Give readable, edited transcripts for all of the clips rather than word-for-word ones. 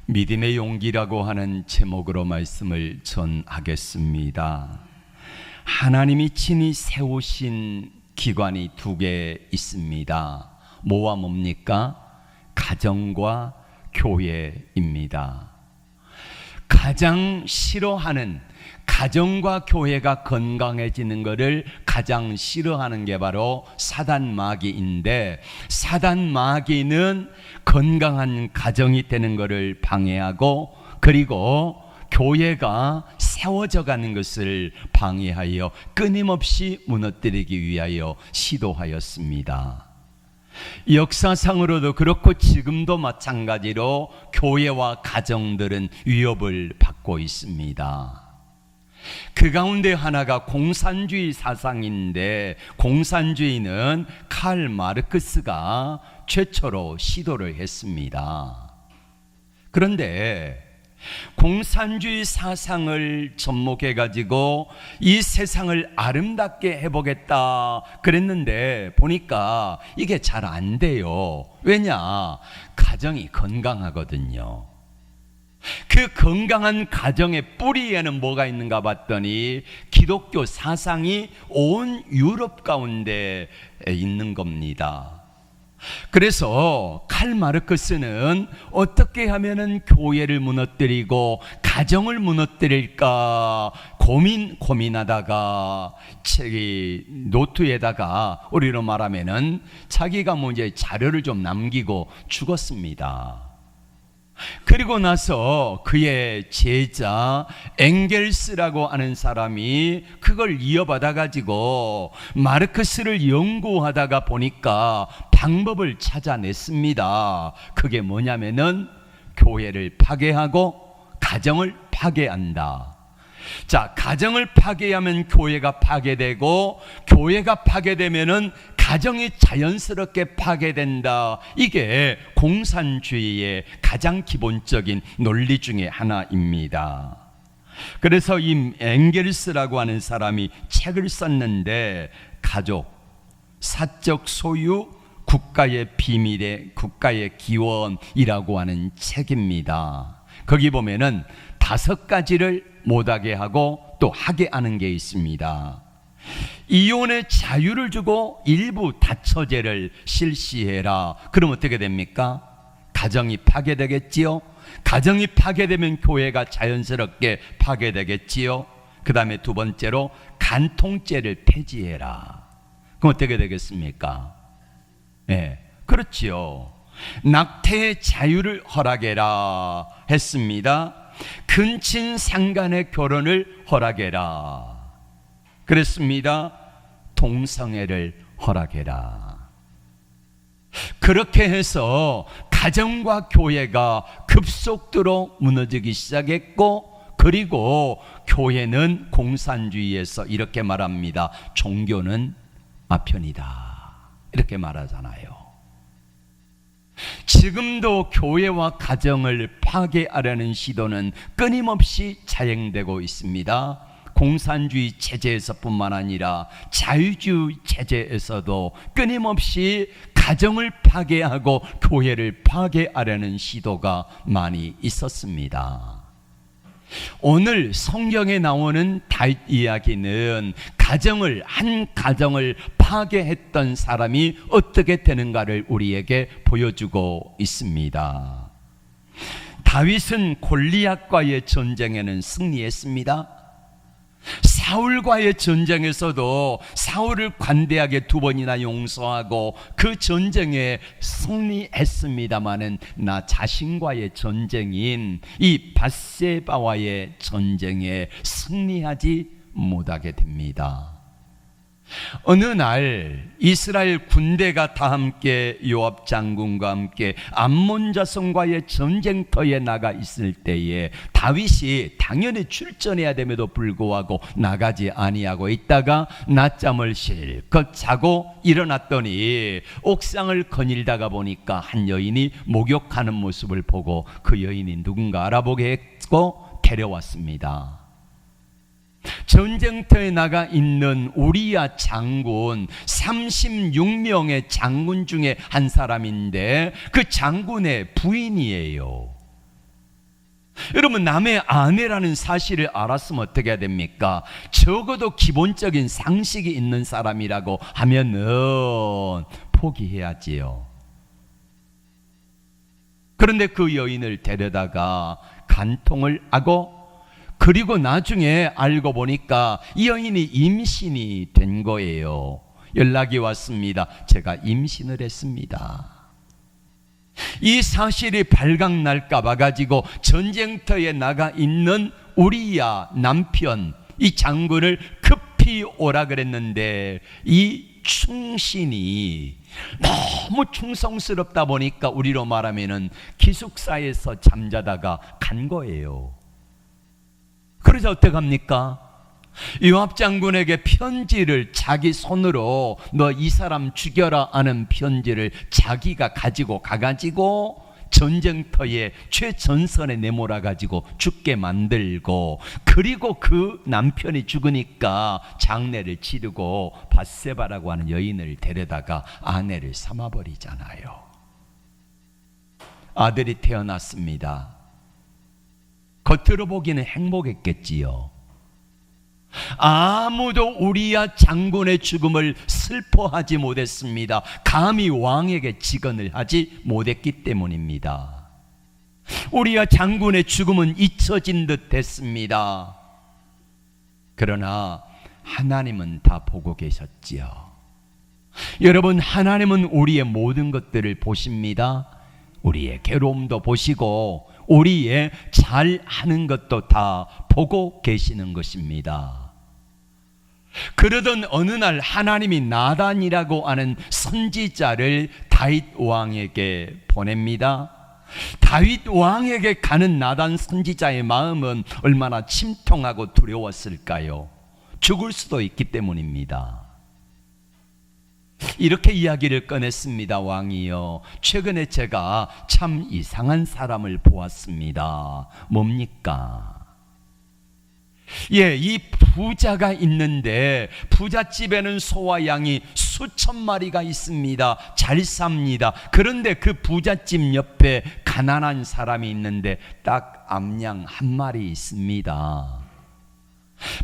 믿음의 용기라고 하는 제목으로 말씀을 전하겠습니다. 하나님이 친히 세우신 기관이 두 개 있습니다. 뭐와 뭡니까? 가정과 교회입니다. 가장 싫어하는, 가정과 교회가 건강해지는 것을 가장 싫어하는 게 바로 사단 마귀인데, 사단 마귀는 건강한 가정이 되는 것을 방해하고, 그리고 교회가 세워져 가는 것을 방해하여 끊임없이 무너뜨리기 위하여 시도하였습니다. 역사상으로도 그렇고 지금도 마찬가지로 교회와 가정들은 위협을 받고 있습니다. 그 가운데 하나가 공산주의 사상인데, 공산주의는 칼 마르크스가 최초로 시도를 했습니다. 그런데 공산주의 사상을 접목해 가지고 이 세상을 아름답게 해보겠다 그랬는데 보니까 이게 잘 안 돼요. 왜냐? 가정이 건강하거든요. 그 건강한 가정의 뿌리에는 뭐가 있는가 봤더니 기독교 사상이 온 유럽 가운데 있는 겁니다. 그래서 칼 마르크스는 어떻게 하면은 교회를 무너뜨리고 가정을 무너뜨릴까 고민하다가 책이 노트에다가 우리로 말하면은 자기가 이제 자료를 좀 남기고 죽었습니다. 그리고 나서 그의 제자 엥겔스라고 하는 사람이 그걸 이어받아 가지고 마르크스를 연구하다가 보니까 방법을 찾아냈습니다. 그게 뭐냐면은 교회를 파괴하고 가정을 파괴한다. 자, 가정을 파괴하면 교회가 파괴되고, 교회가 파괴되면은 가정이 자연스럽게 파괴된다. 이게 공산주의의 가장 기본적인 논리 중에 하나입니다. 그래서 이 엥겔스라고 하는 사람이 책을 썼는데, 가족, 사적 소유, 국가의 비밀의 국가의 기원이라고 하는 책입니다. 거기 보면은 5가지를 못하게 하고 또 하게 하는 게 있습니다. 이혼의 자유를 주고 일부 다처제를 실시해라. 그럼 어떻게 됩니까? 가정이 파괴되겠지요. 가정이 파괴되면 교회가 자연스럽게 파괴되겠지요. 그 다음에 두 번째로 간통죄를 폐지해라. 그럼 어떻게 되겠습니까? 네, 그렇지요. 낙태의 자유를 허락해라 했습니다. 근친상간의 결혼을 허락해라 그랬습니다. 동성애를 허락해라. 그렇게 해서 가정과 교회가 급속도로 무너지기 시작했고, 그리고 교회는 공산주의에서 이렇게 말합니다. 종교는 아편이다, 이렇게 말하잖아요. 지금도 교회와 가정을 파괴하려는 시도는 끊임없이 자행되고 있습니다. 공산주의 체제에서뿐만 아니라 자유주의 체제에서도 끊임없이 가정을 파괴하고 교회를 파괴하려는 시도가 많이 있었습니다. 오늘 성경에 나오는 다윗 이야기는 한 가정을 파괴했던 사람이 어떻게 되는가를 우리에게 보여주고 있습니다. 다윗은 골리앗과의 전쟁에는 승리했습니다. 사울과의 전쟁에서도 사울을 관대하게 2번이나 용서하고 그 전쟁에 승리했습니다마는 나 자신과의 전쟁인 이 밧세바와의 전쟁에 승리하지 못하게 됩니다. 어느 날 이스라엘 군대가 다 함께 요압 장군과 함께 암몬 자손과의 전쟁터에 나가 있을 때에 다윗이 당연히 출전해야 됨에도 불구하고 나가지 아니하고 있다가 낮잠을 실컷 자고 일어났더니 옥상을 거닐다가 보니까 한 여인이 목욕하는 모습을 보고 그 여인이 누군가 알아보게 했고 데려왔습니다. 전쟁터에 나가 있는 우리야 장군, 36명의 장군 중에 한 사람인데 그 장군의 부인이에요. 여러분, 남의 아내라는 사실을 알았으면 어떻게 해야 됩니까? 적어도 기본적인 상식이 있는 사람이라고 하면은 포기해야지요. 그런데 그 여인을 데려다가 간통을 하고, 그리고 나중에 알고 보니까 이 여인이 임신이 된 거예요. 연락이 왔습니다. 제가 임신을 했습니다. 이 사실이 발각날까 봐 가지고 전쟁터에 나가 있는 우리야 남편 이 장군을 급히 오라 그랬는데, 이 충신이 너무 충성스럽다 보니까 우리로 말하면은 기숙사에서 잠자다가 간 거예요. 그래서 어떡합니까? 요압 장군에게 편지를 자기 손으로 너 이 사람 죽여라 하는 편지를 자기가 가지고 가가지고 전쟁터에 최전선에 내몰아 가지고 죽게 만들고, 그리고 그 남편이 죽으니까 장례를 치르고 밧세바라고 하는 여인을 데려다가 아내를 삼아버리잖아요. 아들이 태어났습니다. 겉으로 보기는 행복했겠지요. 아무도 우리야 장군의 죽음을 슬퍼하지 못했습니다. 감히 왕에게 직언을 하지 못했기 때문입니다. 우리야 장군의 죽음은 잊혀진 듯 했습니다. 그러나 하나님은 다 보고 계셨지요. 여러분, 하나님은 우리의 모든 것들을 보십니다. 우리의 괴로움도 보시고 우리의 잘하는 것도 다 보고 계시는 것입니다. 그러던 어느 날 하나님이 나단이라고 하는 선지자를 다윗 왕에게 보냅니다. 다윗 왕에게 가는 나단 선지자의 마음은 얼마나 침통하고 두려웠을까요? 죽을 수도 있기 때문입니다. 이렇게 이야기를 꺼냈습니다. 왕이요, 최근에 제가 참 이상한 사람을 보았습니다. 뭡니까? 이 부자가 있는데 부잣집에는 소와 양이 수천 마리가 있습니다. 잘 삽니다. 그런데 그 부잣집 옆에 가난한 사람이 있는데 딱 암양 한 마리 있습니다.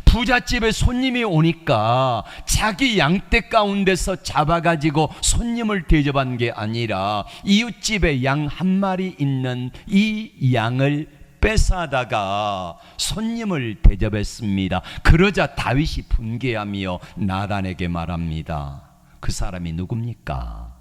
부잣집에 손님이 오니까 자기 양떼 가운데서 잡아가지고 손님을 대접한 게 아니라 이웃집에 양 한 마리 있는 이 양을 뺏어다가 손님을 대접했습니다. 그러자 다윗이 분개하며 나단에게 말합니다. 그 사람이 누굽니까?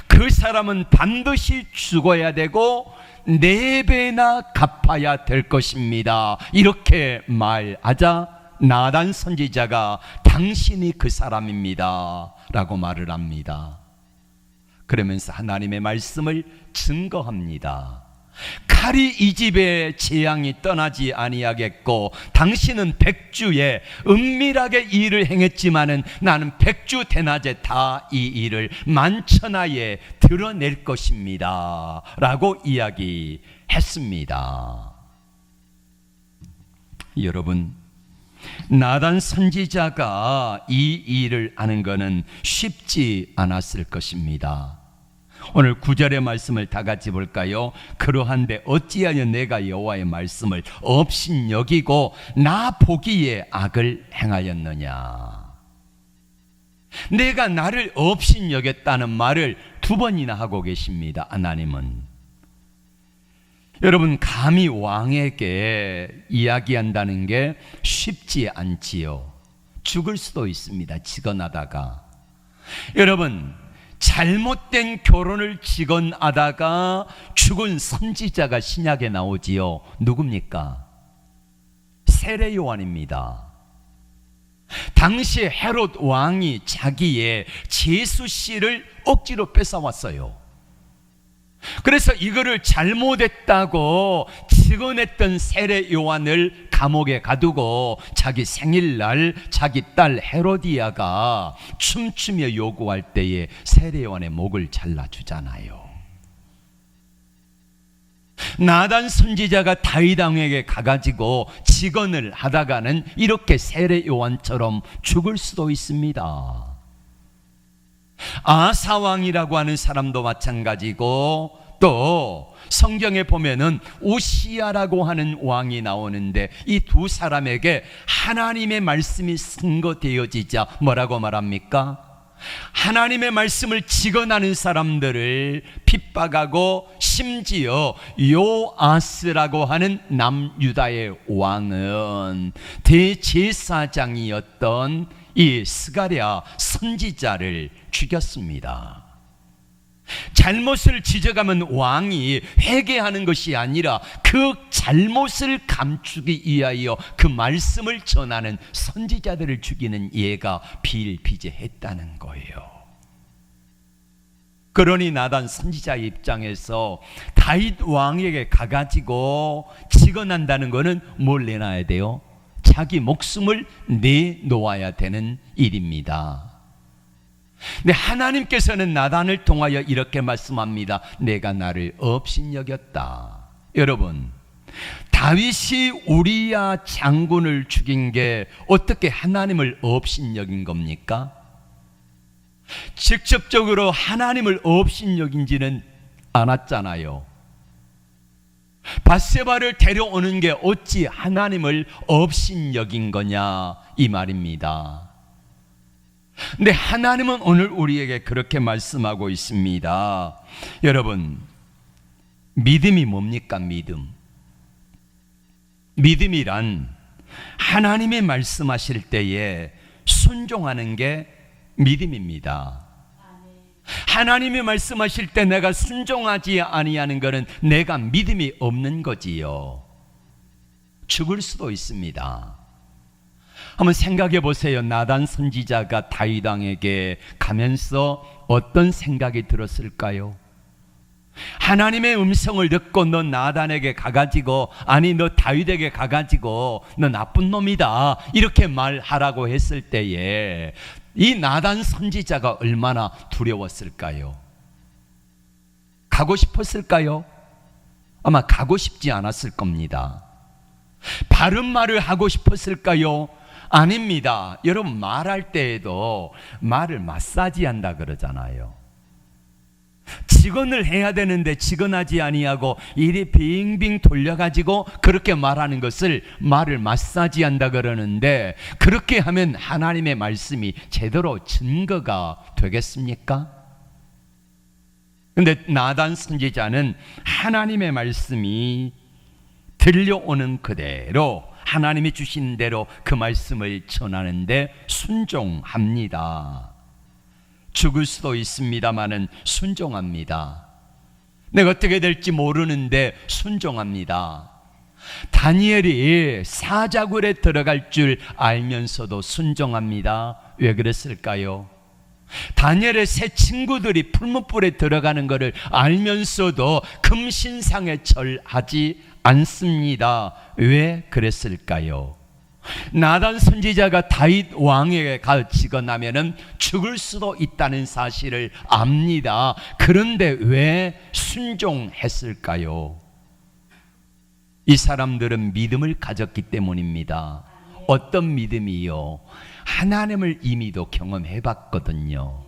그 사람은 반드시 죽어야 되고 4배나 갚아야 될 것입니다. 이렇게 말하자 나단 선지자가 당신이 그 사람입니다 라고 말을 합니다. 그러면서 하나님의 말씀을 증거합니다. 칼이 이 집의 재앙이 떠나지 아니하겠고 당신은 백주에 은밀하게 일을 행했지만은 나는 백주 대낮에 다 이 일을 만천하에 드러낼 것입니다 라고 이야기했습니다. 여러분, 나단 선지자가 이 일을 하는 것은 쉽지 않았을 것입니다. 오늘 9절의 말씀을 다 같이 볼까요? 그러한데 어찌하여 내가 여호와의 말씀을 업신여기고 나 보기에 악을 행하였느냐. 내가 나를 업신여겼다는 말을 2번이나 하고 계십니다. 하나님은. 여러분, 감히 왕에게 이야기한다는 게 쉽지 않지요. 죽을 수도 있습니다. 직언하다가. 여러분, 잘못된 결혼을 직언하다가 죽은 선지자가 신약에 나오지요. 누굽니까? 세례 요한입니다. 당시 헤롯 왕이 자기의 제수씨를 억지로 뺏어왔어요. 그래서 이거를 잘못했다고 직언했던 세례 요한을 감옥에 가두고 자기 생일날 자기 딸 헤로디아가 춤추며 요구할 때에 세례 요한의 목을 잘라주잖아요. 나단 선지자가 다윗 왕에게 가가지고 직언을 하다가는 이렇게 세례 요한처럼 죽을 수도 있습니다. 아사 왕이라고 하는 사람도 마찬가지고 또 성경에 보면은 우시야라고 하는 왕이 나오는데 이 두 사람에게 하나님의 말씀이 선고되어지자 뭐라고 말합니까? 하나님의 말씀을 직언하는 사람들을 핍박하고 심지어 요아스라고 하는 남유다의 왕은 대제사장이었던 이 스가랴 선지자를 죽였습니다. 잘못을 지적하면 왕이 회개하는 것이 아니라 그 잘못을 감추기 위하여 그 말씀을 전하는 선지자들을 죽이는 예가 비일비재했다는 거예요. 그러니 나단 선지자 입장에서 다윗 왕에게 가가지고 직언한다는 것은 뭘 내놔야 돼요? 자기 목숨을 내놓아야 되는 일입니다. 근데 하나님께서는 나단을 통하여 이렇게 말씀합니다. 내가 나를 업신여겼다. 여러분, 다윗이 우리야 장군을 죽인 게 어떻게 하나님을 업신여긴 겁니까? 직접적으로 하나님을 업신여긴지는 않았잖아요. 밧세바를 데려오는 게 어찌 하나님을 업신여긴 거냐 이 말입니다. 근데 하나님은 오늘 우리에게 그렇게 말씀하고 있습니다. 여러분, 믿음이 뭡니까? 믿음이란 하나님이 말씀하실 때에 순종하는 게 믿음입니다. 하나님이 말씀하실 때 내가 순종하지 아니하는 것은 내가 믿음이 없는 거지요. 죽을 수도 있습니다. 한번 생각해 보세요. 나단 선지자가 다윗 왕에게 가면서 어떤 생각이 들었을까요? 하나님의 음성을 듣고 너 나단에게 가가지고, 아니 너 다윗에게 가가지고 너 나쁜 놈이다 이렇게 말하라고 했을 때에 이 나단 선지자가 얼마나 두려웠을까요? 가고 싶었을까요? 아마 가고 싶지 않았을 겁니다. 바른 말을 하고 싶었을까요? 아닙니다. 여러분, 말할 때에도 말을 마사지한다 그러잖아요. 직언을 해야 되는데 직언하지 아니하고 이리 빙빙 돌려가지고 그렇게 말하는 것을 말을 마사지한다 그러는데, 그렇게 하면 하나님의 말씀이 제대로 증거가 되겠습니까? 근데 나단 선지자는 하나님의 말씀이 들려오는 그대로 하나님이 주신 대로 그 말씀을 전하는데 순종합니다. 죽을 수도 있습니다마는 순종합니다. 내가 어떻게 될지 모르는데 순종합니다. 다니엘이 사자굴에 들어갈 줄 알면서도 순종합니다. 왜 그랬을까요? 다니엘의 세 친구들이 풀무불에 들어가는 것을 알면서도 금신상에 절하지 않습니다. 왜 그랬을까요? 나단 선지자가 다윗 왕에게 가지거나면은 죽을 수도 있다는 사실을 압니다. 그런데 왜 순종했을까요? 이 사람들은 믿음을 가졌기 때문입니다. 어떤 믿음이요? 하나님을 이미도 경험해 봤거든요.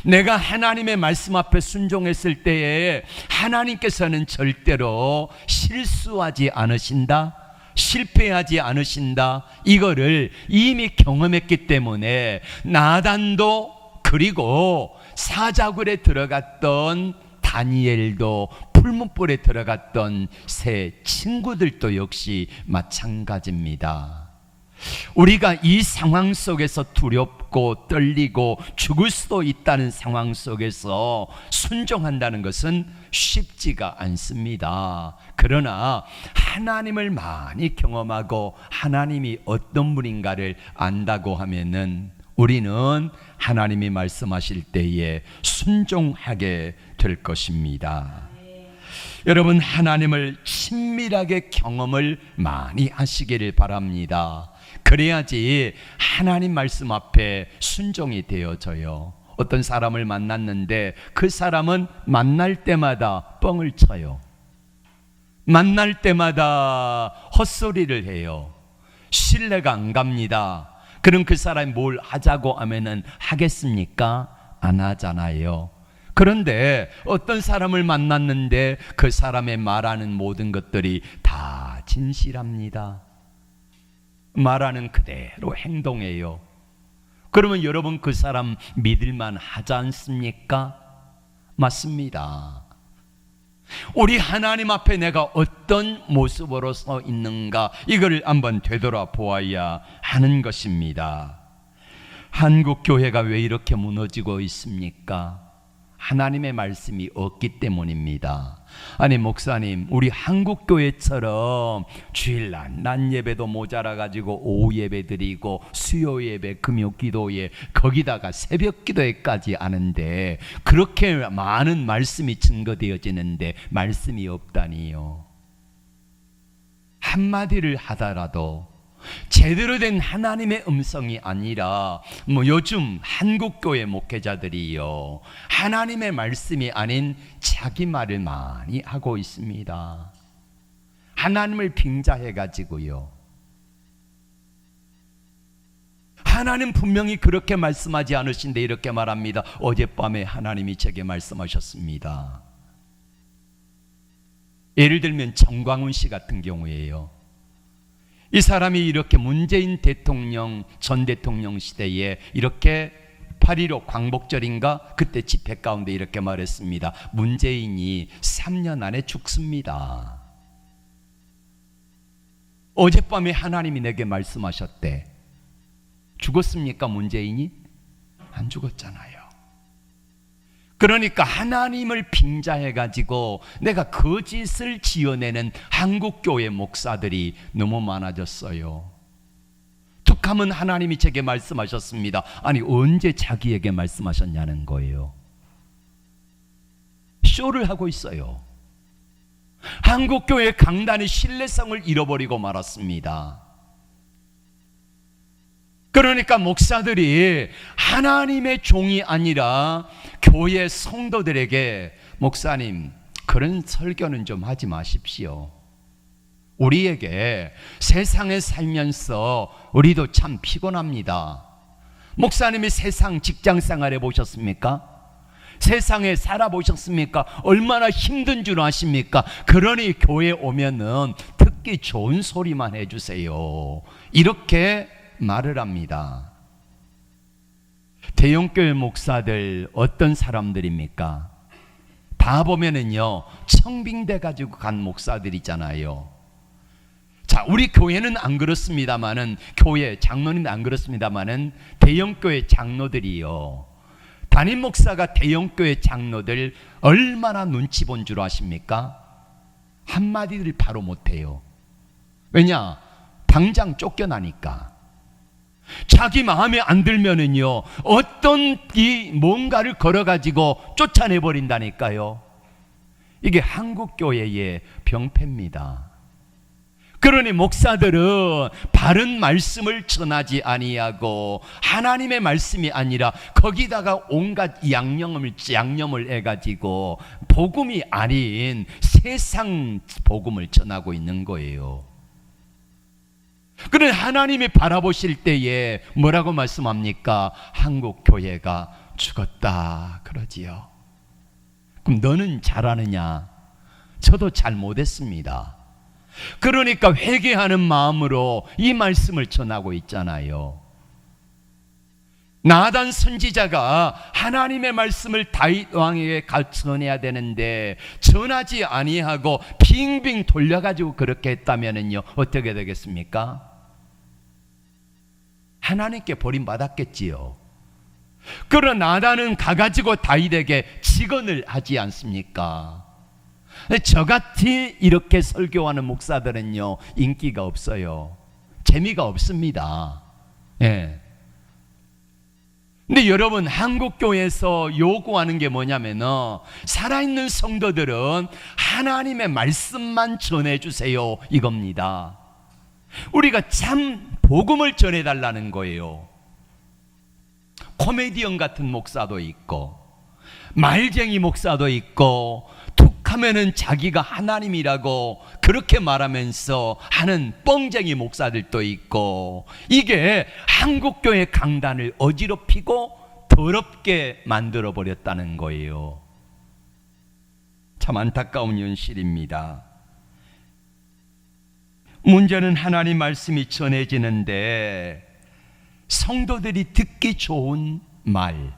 내가 하나님의 말씀 앞에 순종했을 때에 하나님께서는 절대로 실수하지 않으신다, 실패하지 않으신다, 이거를 이미 경험했기 때문에 나단도, 그리고 사자굴에 들어갔던 다니엘도, 풀무불에 들어갔던 세 친구들도 역시 마찬가지입니다. 우리가 이 상황 속에서 두렵고 떨리고 죽을 수도 있다는 상황 속에서 순종한다는 것은 쉽지가 않습니다. 그러나 하나님을 많이 경험하고 하나님이 어떤 분인가를 안다고 하면은 우리는 하나님이 말씀하실 때에 순종하게 될 것입니다. 여러분, 하나님을 친밀하게 경험을 많이 하시기를 바랍니다. 그래야지 하나님 말씀 앞에 순종이 되어져요. 어떤 사람을 만났는데 그 사람은 만날 때마다 뻥을 쳐요. 만날 때마다 헛소리를 해요. 신뢰가 안 갑니다. 그럼 그 사람이 뭘 하자고 하면은 하겠습니까? 안 하잖아요. 그런데 어떤 사람을 만났는데 그 사람의 말하는 모든 것들이 다 진실합니다. 말하는 그대로 행동해요. 그러면 여러분 그 사람 믿을만 하지 않습니까? 맞습니다. 우리 하나님 앞에 내가 어떤 모습으로 서 있는가, 이걸 한번 되돌아보아야 하는 것입니다. 한국 교회가 왜 이렇게 무너지고 있습니까? 하나님의 말씀이 없기 때문입니다. 아니 목사님, 우리 한국 교회처럼 주일날 낮 예배도 모자라 가지고 오후 예배 드리고 수요 예배, 금요 기도회, 거기다가 새벽 기도회까지 하는데 그렇게 많은 말씀이 증거되어지는데 말씀이 없다니요. 한마디를 하더라도 제대로 된 하나님의 음성이 아니라 요즘 한국교회 목회자들이요, 하나님의 말씀이 아닌 자기 말을 많이 하고 있습니다. 하나님을 빙자해가지고요. 하나님 분명히 그렇게 말씀하지 않으신데 이렇게 말합니다. 어젯밤에 하나님이 제게 말씀하셨습니다. 예를 들면 정광훈 씨 같은 경우에요, 이 사람이 이렇게 문재인 대통령, 전 대통령 시대에 이렇게 8.15 광복절인가 그때 집회 가운데 이렇게 말했습니다. 문재인이 3년 안에 죽습니다. 어젯밤에 하나님이 내게 말씀하셨대. 죽었습니까 문재인이? 안 죽었잖아요. 그러니까 하나님을 빙자해가지고 내가 거짓을 지어내는 한국교회 목사들이 너무 많아졌어요. 툭하면 하나님이 제게 말씀하셨습니다. 아니 언제 자기에게 말씀하셨냐는 거예요. 쇼를 하고 있어요. 한국교회 강단의 신뢰성을 잃어버리고 말았습니다. 그러니까 목사들이 하나님의 종이 아니라 교회 성도들에게 목사님 그런 설교는 좀 하지 마십시오. 우리에게 세상에 살면서 우리도 참 피곤합니다. 목사님이 세상 직장생활 해보셨습니까? 세상에 살아보셨습니까? 얼마나 힘든 줄 아십니까? 그러니 교회 오면은 듣기 좋은 소리만 해주세요. 이렇게 말을 합니다. 대형교회 목사들 어떤 사람들입니까? 다 보면은요 청빙돼 가지고 간 목사들 있잖아요. 자, 우리 교회는 안 그렇습니다만은, 교회 장로는 안 그렇습니다만은 대형교회 장로들이요, 담임 목사가 대형교회 장로들 얼마나 눈치 본 줄 아십니까? 한마디를 바로 못해요. 왜냐? 당장 쫓겨나니까. 자기 마음에 안 들면은요 어떤 이 뭔가를 걸어가지고 쫓아내버린다니까요. 이게 한국교회의 병폐입니다. 그러니 목사들은 바른 말씀을 전하지 아니하고 하나님의 말씀이 아니라 거기다가 온갖 양념을 해가지고 복음이 아닌 세상 복음을 전하고 있는 거예요. 그런데 하나님이 바라보실 때에 뭐라고 말씀합니까? 한국 교회가 죽었다 그러지요. 그럼 너는 잘하느냐? 저도 잘 못했습니다. 그러니까 회개하는 마음으로 이 말씀을 전하고 있잖아요. 나단 선지자가 하나님의 말씀을 다윗 왕에게 전해야 되는데 전하지 아니하고 빙빙 돌려가지고 그렇게 했다면은요 어떻게 되겠습니까? 하나님께 버림받았겠지요. 그러나 나단은 가가지고 다윗에게 직언을 하지 않습니까? 저같이 이렇게 설교하는 목사들은요 인기가 없어요. 재미가 없습니다. 예. 근데 여러분 한국교회에서 요구하는 게 뭐냐면은 살아있는 성도들은 하나님의 말씀만 전해주세요 이겁니다. 우리가 참 복음을 전해달라는 거예요. 코미디언 같은 목사도 있고 말쟁이 목사도 있고 툭하면은 자기가 하나님이라고 그렇게 말하면서 하는 뻥쟁이 목사들도 있고, 이게 한국교회 강단을 어지럽히고 더럽게 만들어 버렸다는 거예요. 참 안타까운 현실입니다. 문제는 하나님 말씀이 전해지는데 성도들이 듣기 좋은 말,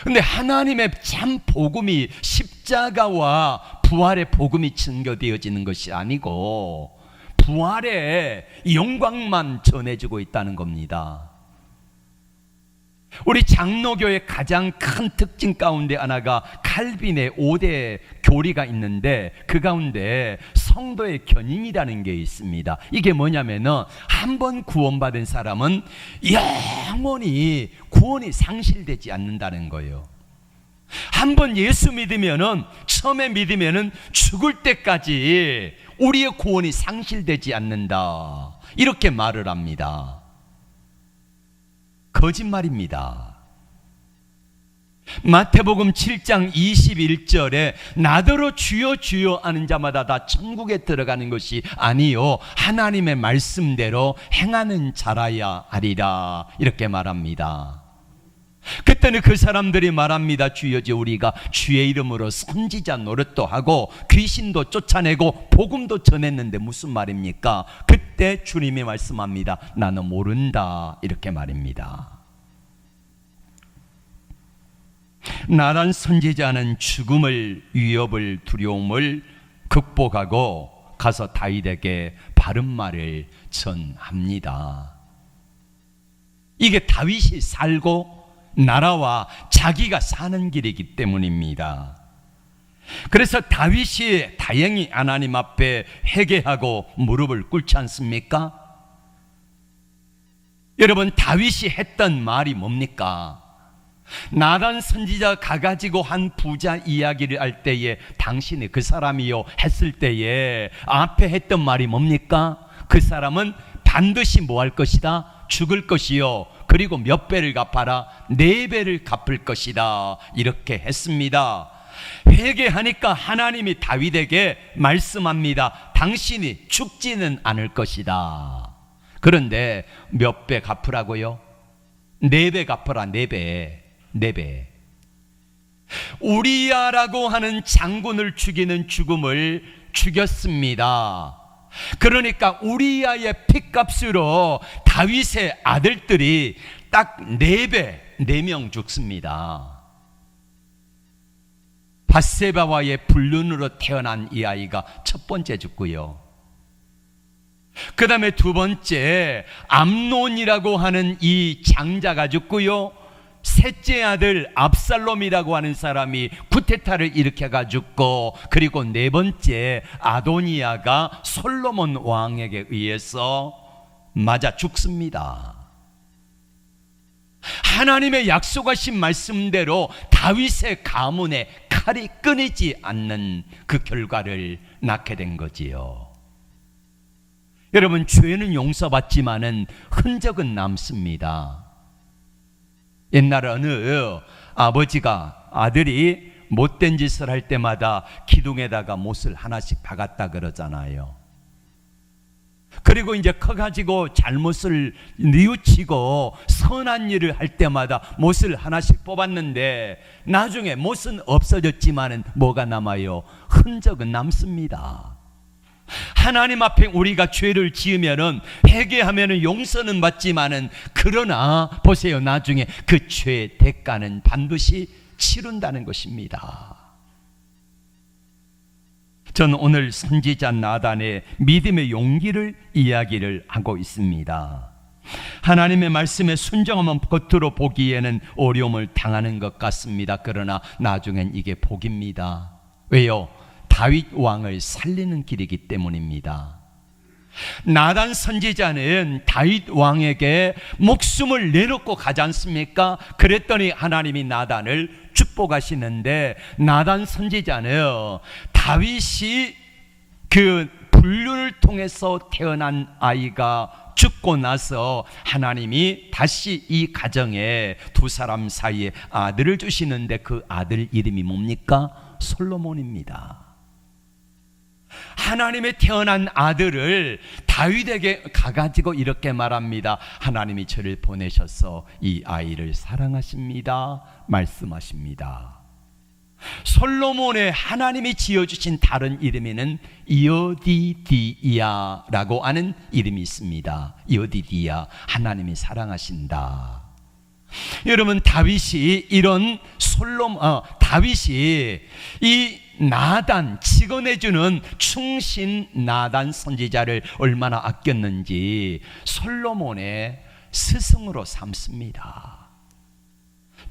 근데 하나님의 참 복음이 십자가와 부활의 복음이 증거되어지는 것이 아니고 부활의 영광만 전해지고 있다는 겁니다. 우리 장로교의 가장 큰 특징 가운데 하나가 칼빈의 5대 교리가 있는데 그 가운데 성도의 견인이라는 게 있습니다. 이게 뭐냐면은 한 번 구원받은 사람은 영원히 구원이 상실되지 않는다는 거예요. 한 번 예수 믿으면은 처음에 믿으면은 죽을 때까지 우리의 구원이 상실되지 않는다, 이렇게 말을 합니다. 거짓말입니다. 마태복음 7장 21절에 나더러 주여 주여 하는 자마다 다 천국에 들어가는 것이 아니요 하나님의 말씀대로 행하는 자라야 하리라, 이렇게 말합니다. 그때는 그 사람들이 말합니다. 주여 주여, 우리가 주의 이름으로 선지자 노릇도 하고 귀신도 쫓아내고 복음도 전했는데 무슨 말입니까? 그때 주님이 말씀합니다. 나는 모른다, 이렇게 말입니다. 나란 선지자는 죽음을, 위협을, 두려움을 극복하고 가서 다윗에게 바른 말을 전합니다. 이게 다윗이 살고 나라와 자기가 사는 길이기 때문입니다. 그래서 다윗이 다행히 하나님 앞에 회개하고 무릎을 꿇지 않습니까? 여러분, 다윗이 했던 말이 뭡니까? 나단 선지자 가가지고 한 부자 이야기를 할 때에 당신이 그 사람이요 했을 때에 앞에 했던 말이 뭡니까? 그 사람은 반드시 뭐 할 것이다? 죽을 것이요, 그리고 몇 배를 갚아라? 4배를 갚을 것이다, 이렇게 했습니다. 회개하니까 하나님이 다윗에게 말씀합니다. 당신이 죽지는 않을 것이다. 그런데 몇 배 갚으라고요? 4배 갚으라. 4배. 우리야라고 하는 장군을 죽이는 죽음을 죽였습니다. 그러니까 우리야의 핏값으로 다윗의 아들들이 딱 4배, 4명 죽습니다. 밧세바와의 불륜으로 태어난 이 아이가 첫 번째 죽고요, 그 다음에 두 번째 암논이라고 하는 이 장자가 죽고요, 셋째 아들 압살롬이라고 하는 사람이 쿠데타를 일으켜가 죽고, 그리고 네 번째 아도니아가 솔로몬 왕에게 의해서 맞아 죽습니다. 하나님의 약속하신 말씀대로 다윗의 가문에 칼이 끊이지 않는 그 결과를 낳게 된 거지요. 여러분, 죄는 용서받지만은 흔적은 남습니다. 옛날에 어느 아버지가 아들이 못된 짓을 할 때마다 기둥에다가 못을 하나씩 박았다 그러잖아요. 그리고 이제 커가지고 잘못을 뉘우치고 선한 일을 할 때마다 못을 하나씩 뽑았는데 나중에 못은 없어졌지만은 뭐가 남아요? 흔적은 남습니다. 하나님 앞에 우리가 죄를 지으면은 회개하면은 용서는 받지만은, 그러나 보세요, 나중에 그 죄의 대가는 반드시 치른다는 것입니다. 저는 오늘 선지자 나단의 믿음의 용기를 이야기를 하고 있습니다. 하나님의 말씀에 순종하면 겉으로 보기에는 어려움을 당하는 것 같습니다. 그러나 나중엔 이게 복입니다. 왜요? 다윗 왕을 살리는 길이기 때문입니다. 나단 선지자는 다윗 왕에게 목숨을 내놓고 가지 않습니까? 그랬더니 하나님이 나단을 축복하시는데, 나단 선지자는 다윗이 그 불륜을 통해서 태어난 아이가 죽고 나서 하나님이 다시 이 가정에 두 사람 사이에 아들을 주시는데 그 아들 이름이 뭡니까? 솔로몬입니다. 하나님의 태어난 아들을 다윗에게 가가지고 이렇게 말합니다. 하나님이 저를 보내셔서 이 아이를 사랑하십니다, 말씀하십니다. 솔로몬의 하나님이 지어주신 다른 이름에는 여디디야라고 하는 이름이 있습니다. 여디디야, 하나님이 사랑하신다. 여러분, 다윗이 이 나단, 직언해주는 충신 나단 선지자를 얼마나 아꼈는지 솔로몬의 스승으로 삼습니다.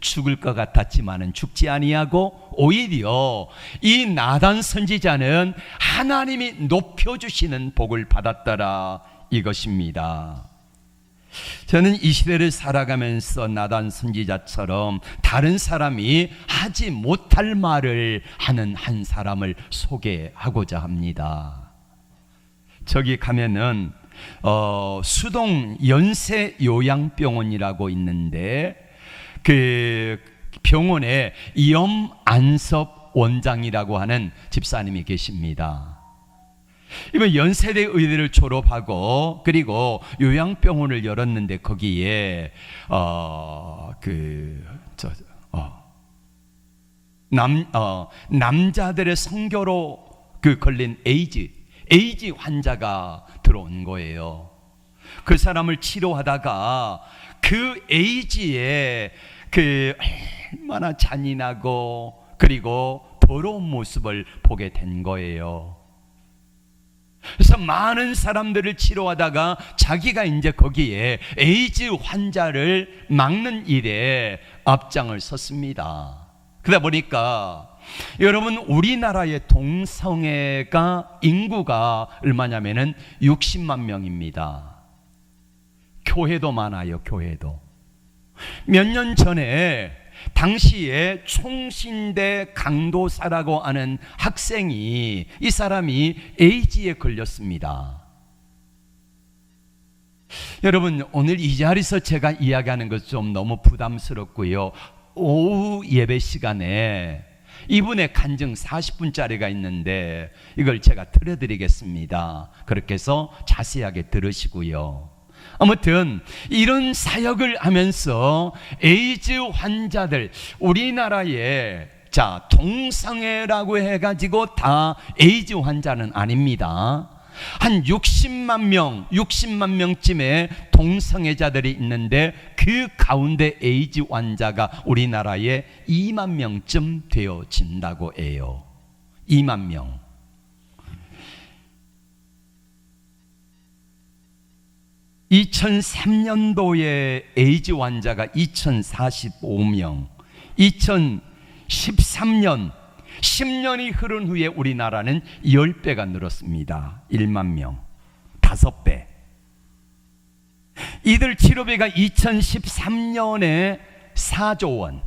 죽을 것 같았지만은 죽지 아니하고 오히려 이 나단 선지자는 하나님이 높여주시는 복을 받았더라, 이것입니다. 저는 이 시대를 살아가면서 나단 선지자처럼 다른 사람이 하지 못할 말을 하는 한 사람을 소개하고자 합니다. 저기 가면은 수동 연세 요양병원이라고 있는데 그 병원에 염안섭 원장이라고 하는 집사님이 계십니다. 이번 연세대 의대를 졸업하고 그리고 요양병원을 열었는데 거기에 남자들의 성교로 걸린 에이즈 환자가 들어온 거예요. 그 사람을 치료하다가 그 에이즈의 얼마나 잔인하고 그리고 더러운 모습을 보게 된 거예요. 그래서 많은 사람들을 치료하다가 자기가 이제 거기에 에이즈 환자를 막는 일에 앞장을 섰습니다. 그러다 보니까 여러분, 우리나라의 동성애가 인구가 얼마냐면은 60만 명입니다. 교회도 많아요. 교회도. 몇 년 전에 당시에 총신대 강도사라고 하는 학생이, 이 사람이 에이즈에 걸렸습니다. 여러분, 오늘 이 자리에서 제가 이야기하는 것 좀 너무 부담스럽고요. 오후 예배 시간에 이분의 간증 40분짜리가 있는데 이걸 제가 틀어드리겠습니다. 그렇게 해서 자세하게 들으시고요. 아무튼 이런 사역을 하면서 에이즈 환자들, 우리나라에 동성애라고 해가지고 다 에이즈 환자는 아닙니다. 한 60만 명쯤의 동성애자들이 있는데 그 가운데 에이즈 환자가 우리나라에 2만 명쯤 되어진다고 해요. 2만 명. 2003년도에 에이즈 환자가 2045명, 2013년 10년이 흐른 후에 우리나라는 10배가 늘었습니다. 1만 명, 5배. 이들 치료비가 2013년에 4조 원,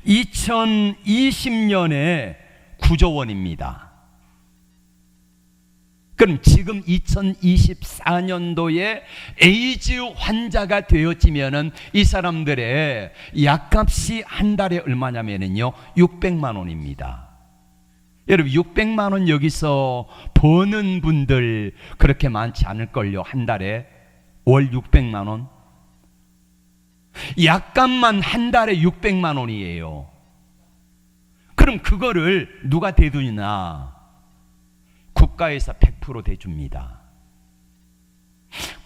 2020년에 9조 원입니다. 그럼 지금 2024년도에 에이즈 환자가 되어지면은 이 사람들의 약값이 한 달에 얼마냐면요 600만 원입니다. 여러분, 600만 원 여기서 버는 분들 그렇게 많지 않을걸요. 한 달에 월 600만 원. 약값만 한 달에 600만 원이에요. 그럼 그거를 누가 대주냐? 국가에서 100% 대줍니다.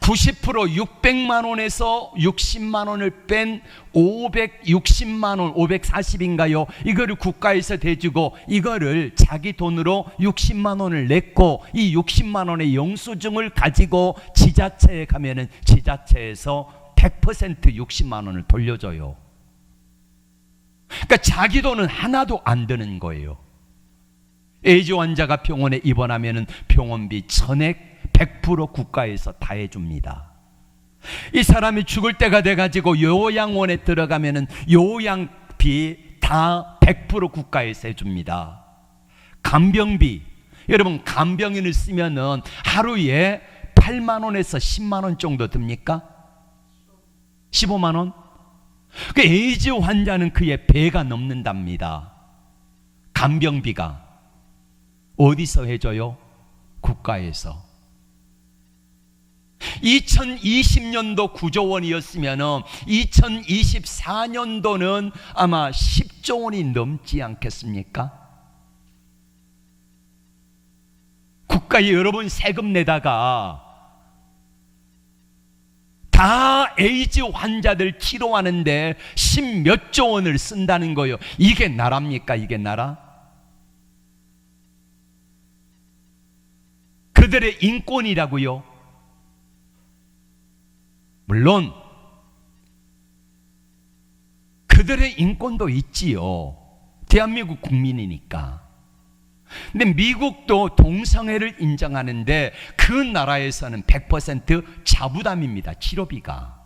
90% 600만 원에서 60만 원을 뺀 560만 원, 540인가요? 이거를 국가에서 대주고 이거를 자기 돈으로 60만 원을 냈고 이 60만 원의 영수증을 가지고 지자체에 가면은 지자체에서 100% 60만 원을 돌려줘요. 그러니까 자기 돈은 하나도 안 드는 거예요. 에이즈 환자가 병원에 입원하면은 병원비 전액 100% 국가에서 다 해줍니다. 이 사람이 죽을 때가 돼가지고 요양원에 들어가면은 요양비 다 100% 국가에서 해줍니다. 간병비, 여러분 간병인을 쓰면은 하루에 8만 원에서 10만 원 정도 듭니까? 15만 원? 그 에이즈 환자는 그의 배가 넘는답니다. 간병비가. 어디서 해줘요? 국가에서. 2020년도 9조 원이었으면 2024년도는 아마 10조 원이 넘지 않겠습니까? 국가에 여러분 세금 내다가 다 에이즈 환자들 치료하는데 10몇 조 원을 쓴다는 거예요. 이게 나라입니까? 이게 나라? 그들의 인권이라고요. 물론 그들의 인권도 있지요. 대한민국 국민이니까. 근데 미국도 동성애를 인정하는데 그 나라에서는 100% 자부담입니다. 치료비가.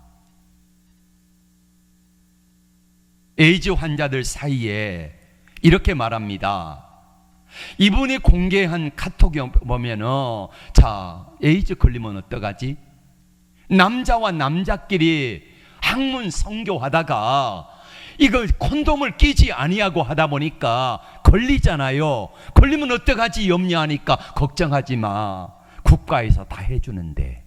에이즈 환자들 사이에 이렇게 말합니다. 이분이 공개한 카톡에 보면은, 자, 에이즈 걸리면 어떡하지? 남자와 남자끼리 학문 선교하다가 이거 콘돔을 끼지 아니하고 하다 보니까 걸리잖아요. 걸리면 어떡하지 염려하니까 걱정하지 마. 국가에서 다 해주는데.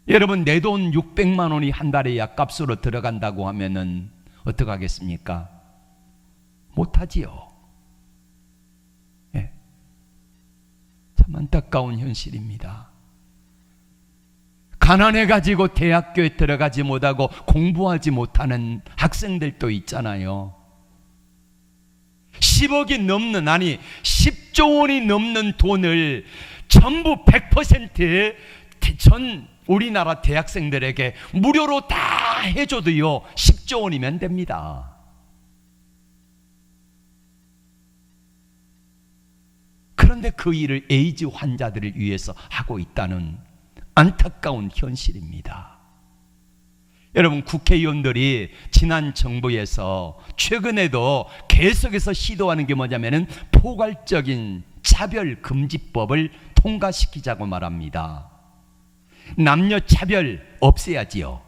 여러분, 내 돈 600만 원이 한 달에 약값으로 들어간다고 하면은 어떡하겠습니까? 못하지요. 예. 참 안타까운 현실입니다. 가난해가지고 대학교에 들어가지 못하고 공부하지 못하는 학생들도 있잖아요. 10억이 넘는, 아니 10조 원이 넘는 돈을 전부 100% 전 우리나라 대학생들에게 무료로 다 해줘도요 10조 원이면 됩니다. 그런데 그 일을 에이즈 환자들을 위해서 하고 있다는 안타까운 현실입니다. 여러분, 국회의원들이 지난 정부에서 최근에도 계속해서 시도하는 게 뭐냐면은 포괄적인 차별금지법을 통과시키자고 말합니다. 남녀 차별 없애야지요.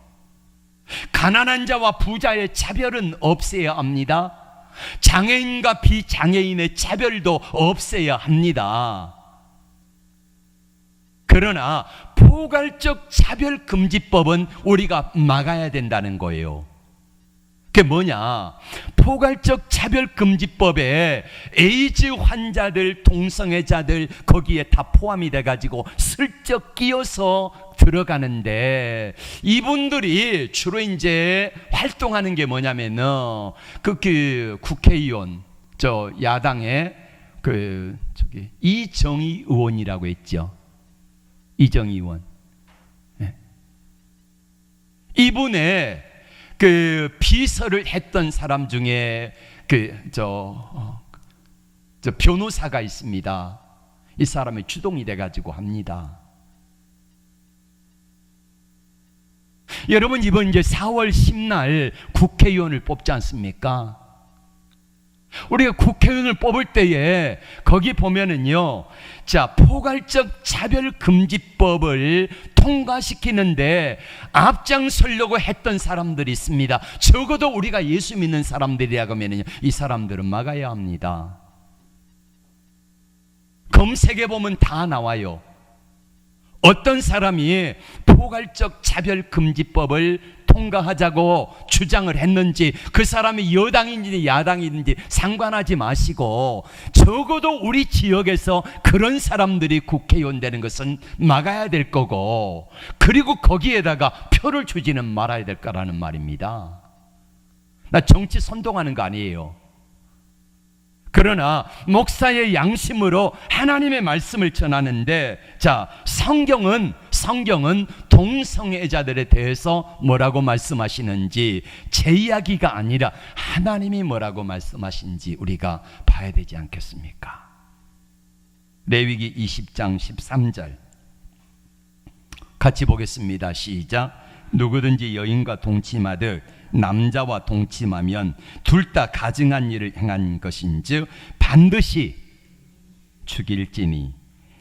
가난한 자와 부자의 차별은 없애야 합니다. 장애인과 비장애인의 차별도 없애야 합니다. 그러나 포괄적 차별금지법은 우리가 막아야 된다는 거예요. 그게 뭐냐? 포괄적 차별금지법에 에이즈 환자들, 동성애자들 거기에 다 포함이 돼가지고 슬쩍 끼어서 들어가는데, 이분들이 주로 이제 활동하는 게 뭐냐면은 그 국회의원, 저 야당의 이정희 의원이라고 했죠. 이정희 의원. 네. 이분의 그 비서를 했던 사람 중에 저 변호사가 있습니다. 이 사람이 주동이 돼가지고 합니다. 여러분, 이번 이제 4월 10날 국회의원을 뽑지 않습니까? 우리가 국회의원을 뽑을 때에 거기 보면은요, 자, 포괄적 차별금지법을 통과시키는데 앞장서려고 했던 사람들이 있습니다. 적어도 우리가 예수 믿는 사람들이라고 하면요, 이 사람들은 막아야 합니다. 검색해 보면 다 나와요. 어떤 사람이 포괄적 차별금지법을 통과하자고 주장을 했는지, 그 사람이 여당인지 야당인지 상관하지 마시고 적어도 우리 지역에서 그런 사람들이 국회의원 되는 것은 막아야 될 거고, 그리고 거기에다가 표를 주지는 말아야 될 거라는 말입니다. 나 정치 선동하는 거 아니에요. 그러나 목사의 양심으로 하나님의 말씀을 전하는데, 자, 성경은 동성애자들에 대해서 뭐라고 말씀하시는지 제 이야기가 아니라 하나님이 뭐라고 말씀하신지 우리가 봐야 되지 않겠습니까? 레위기 20장 13절 같이 보겠습니다. 시작. 누구든지 여인과 동침하듯 남자와 동침하면 둘 다 가증한 일을 행한 것인즉 반드시 죽일지니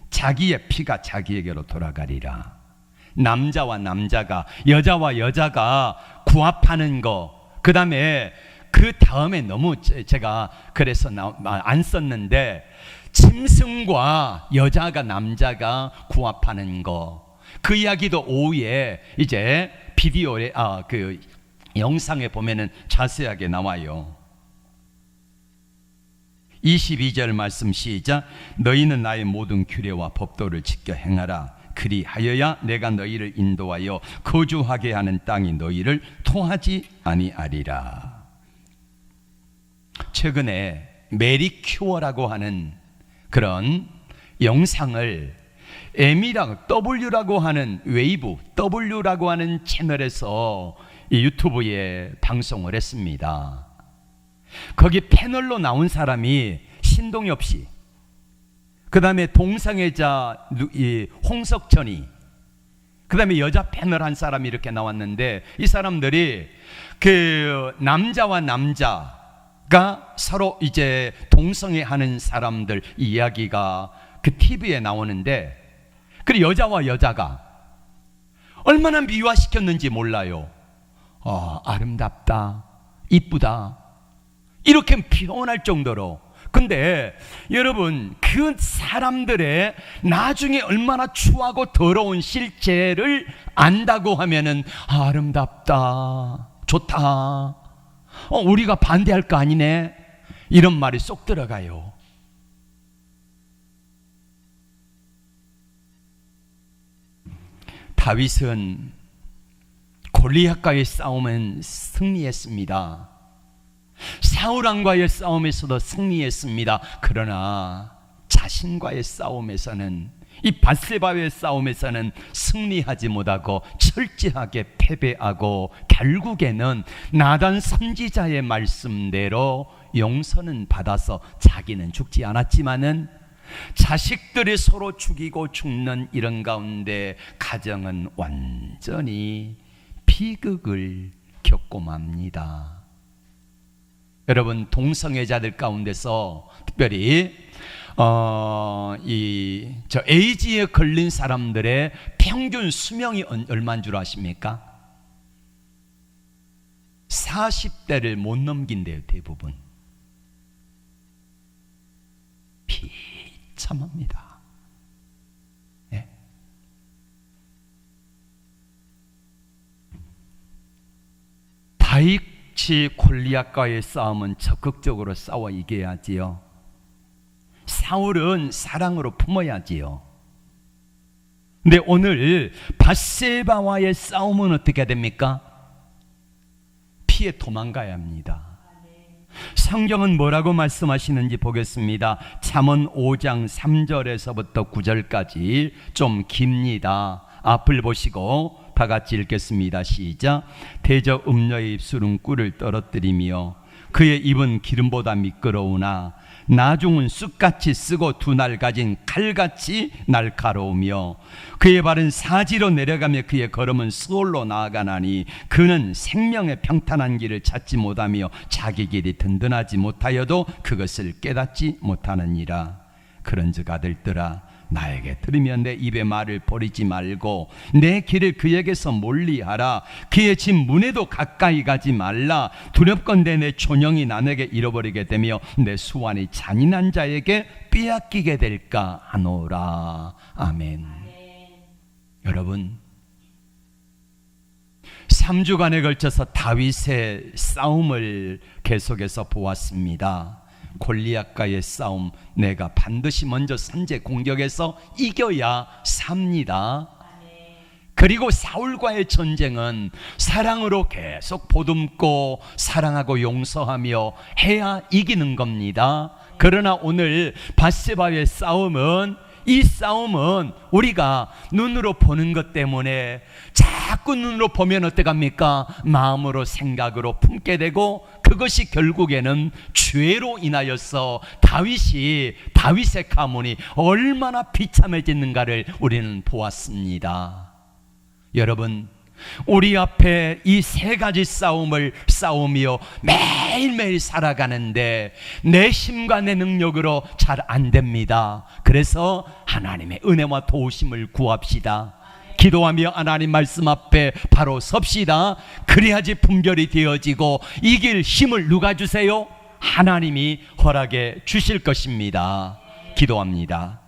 자기의 피가 자기에게로 돌아가리라. 남자와 남자가, 여자와 여자가 구합하는 거, 그 다음에 그 다음에 너무 제가 그래서 안 썼는데, 짐승과 여자가 남자가 구합하는 거, 그 이야기도 오후에 이제 비디오에 그 영상에 보면은 자세하게 나와요. 22절 말씀 시작. 너희는 나의 모든 규례와 법도를 지켜 행하라. 그리하여야 내가 너희를 인도하여 거주하게 하는 땅이 너희를 토하지 아니하리라. 최근에 메리 큐어라고 하는 그런 영상을 W라고 하는 웨이브, W라고 하는 채널에서 유튜브에 방송을 했습니다. 거기 패널로 나온 사람이 신동엽 씨, 그 다음에 동성애자 홍석천이, 그 다음에 여자 패널 한 사람이 이렇게 나왔는데, 이 사람들이 그 남자와 남자가 서로 이제 동성애하는 사람들 이야기가 그 TV에 나오는데, 그리고 여자와 여자가 얼마나 미화시켰는지 몰라요. 아름답다, 이쁘다, 이렇게 표현할 정도로. 근데 여러분, 그 사람들의 나중에 얼마나 추하고 더러운 실체를 안다고 하면은 아름답다, 좋다, 우리가 반대할 거 아니네, 이런 말이 쏙 들어가요. 다윗은 골리앗과의 싸움은 승리했습니다. 사울왕과의 싸움에서도 승리했습니다. 그러나 자신과의 싸움에서는, 이 밧세바의 싸움에서는 승리하지 못하고 철저하게 패배하고, 결국에는 나단 선지자의 말씀대로 용서는 받아서 자기는 죽지 않았지만은 자식들이 서로 죽이고 죽는 이런 가운데 가정은 완전히 비극을 겪고 맙니다. 여러분, 동성애자들 가운데서 특별히 에이즈에 걸린 사람들의 평균 수명이 얼마인 줄 아십니까? 40대를 못 넘긴대요, 대부분. 비참합니다. 네. 다윗이 골리앗과의 싸움은 적극적으로 싸워 이겨야지요. 사울은 사랑으로 품어야지요. 근데 오늘 밧세바와의 싸움은 어떻게 됩니까? 피해 도망가야 합니다. 성경은 뭐라고 말씀하시는지 보겠습니다. 잠언 5장 3절에서부터 9절까지 좀 깁니다. 앞을 보시고 다 같이 읽겠습니다. 시작. 대저 음녀의 입술은 꿀을 떨어뜨리며 그의 입은 기름보다 미끄러우나 나중은 쑥같이 쓰고 두 날 가진 칼같이 날카로우며 그의 발은 사지로 내려가며 그의 걸음은 수월로 나아가나니 그는 생명의 평탄한 길을 찾지 못하며 자기 길이 든든하지 못하여도 그것을 깨닫지 못하느니라. 그런즉 아들들아 나에게 들으며 내 입의 말을 버리지 말고 내 길을 그에게서 멀리하라. 그의 집 문에도 가까이 가지 말라. 두렵건대 내 존영이 남에게 잃어버리게 되며 내 수완이 잔인한 자에게 빼앗기게 될까 하노라. 아멘. 여러분, 3주간에 걸쳐서 다윗의 싸움을 계속해서 보았습니다. 골리앗과의 싸움, 내가 반드시 먼저 선제 공격에서 이겨야 삽니다. 그리고 사울과의 전쟁은 사랑으로 계속 보듬고 사랑하고 용서하며 해야 이기는 겁니다. 그러나 오늘 밧세바의 싸움은, 이 싸움은 우리가 눈으로 보는 것 때문에 자꾸 눈으로 보면 어떡합니까? 마음으로 생각으로 품게 되고 그것이 결국에는 죄로 인하여서 다윗의 가문이 얼마나 비참해졌는가를 우리는 보았습니다. 여러분, 우리 앞에 이 세 가지 싸움을 싸우며 매일매일 살아가는데 내 힘과 내 능력으로 잘 안 됩니다. 그래서 하나님의 은혜와 도우심을 구합시다. 기도하며 하나님 말씀 앞에 바로 섭시다. 그래야지 분별이 되어지고 이길 힘을 누가 주세요? 하나님이 허락해 주실 것입니다. 기도합니다.